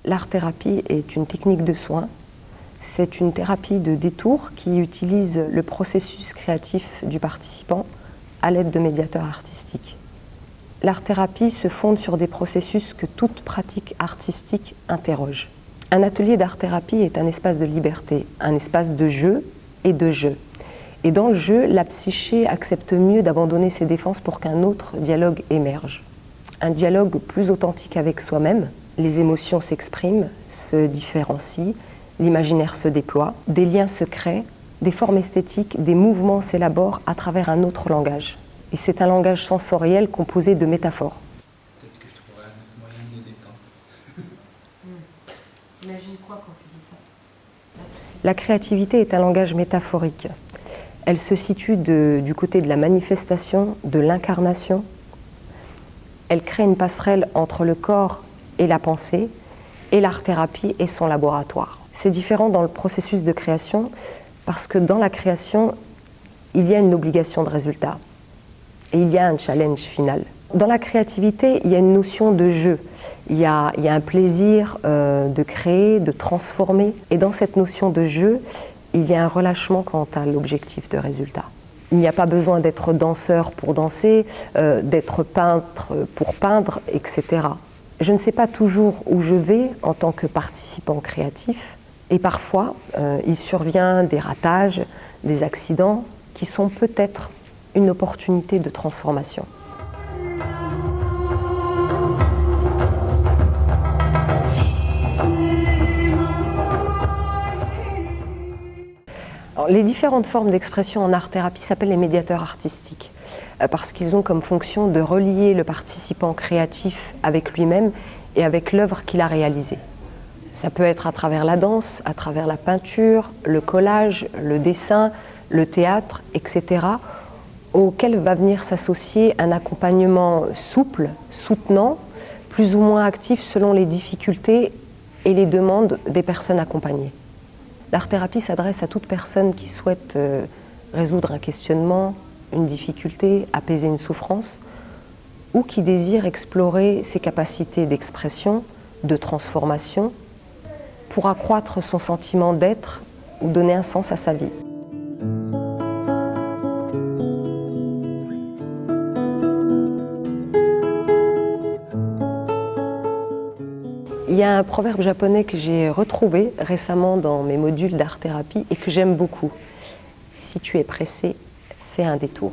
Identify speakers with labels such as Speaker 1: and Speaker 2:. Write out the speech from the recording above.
Speaker 1: L'art-thérapie est une technique de soin. C'est une thérapie de détour qui utilise le processus créatif du participant à l'aide de médiateurs artistiques. L'art-thérapie se fonde sur des processus que toute pratique artistique interroge. Un atelier d'art-thérapie est un espace de liberté, un espace de jeu et de jeu. Et dans le jeu, la psyché accepte mieux d'abandonner ses défenses pour qu'un autre dialogue émerge. Un dialogue plus authentique avec soi-même. Les émotions s'expriment, se différencient, l'imaginaire se déploie, des liens se créent, des formes esthétiques, des mouvements s'élaborent à travers un autre langage. Et c'est un langage sensoriel composé de métaphores.
Speaker 2: Peut-être que je trouverai un autre moyen de détente.
Speaker 1: T'imagines quoi quand tu dis ça? La créativité est un langage métaphorique. Elle se situe du côté de la manifestation, de l'incarnation. Elle crée une passerelle entre le corps et la pensée, et l'art-thérapie est son laboratoire. C'est différent dans le processus de création, parce que dans la création, il y a une obligation de résultat, et il y a un challenge final. Dans la créativité, il y a une notion de jeu, il y a un plaisir de créer, de transformer, et dans cette notion de jeu, il y a un relâchement quant à l'objectif de résultat. Il n'y a pas besoin d'être danseur pour danser, d'être peintre pour peindre, etc. Je ne sais pas toujours où je vais en tant que participant créatif, et parfois il survient des ratages, des accidents qui sont peut-être une opportunité de transformation. Alors, les différentes formes d'expression en art-thérapie s'appellent les médiateurs artistiques parce qu'ils ont comme fonction de relier le participant créatif avec lui-même et avec l'œuvre qu'il a réalisée. Ça peut être à travers la danse, à travers la peinture, le collage, le dessin, le théâtre, etc., auquel va venir s'associer un accompagnement souple, soutenant, plus ou moins actif selon les difficultés et les demandes des personnes accompagnées. L'art-thérapie s'adresse à toute personne qui souhaite résoudre un questionnement, une difficulté, apaiser une souffrance, ou qui désire explorer ses capacités d'expression, de transformation, pour accroître son sentiment d'être ou donner un sens à sa vie. Il y a un proverbe japonais que j'ai retrouvé récemment dans mes modules d'art-thérapie et que j'aime beaucoup. Si tu es pressé, fais un détour.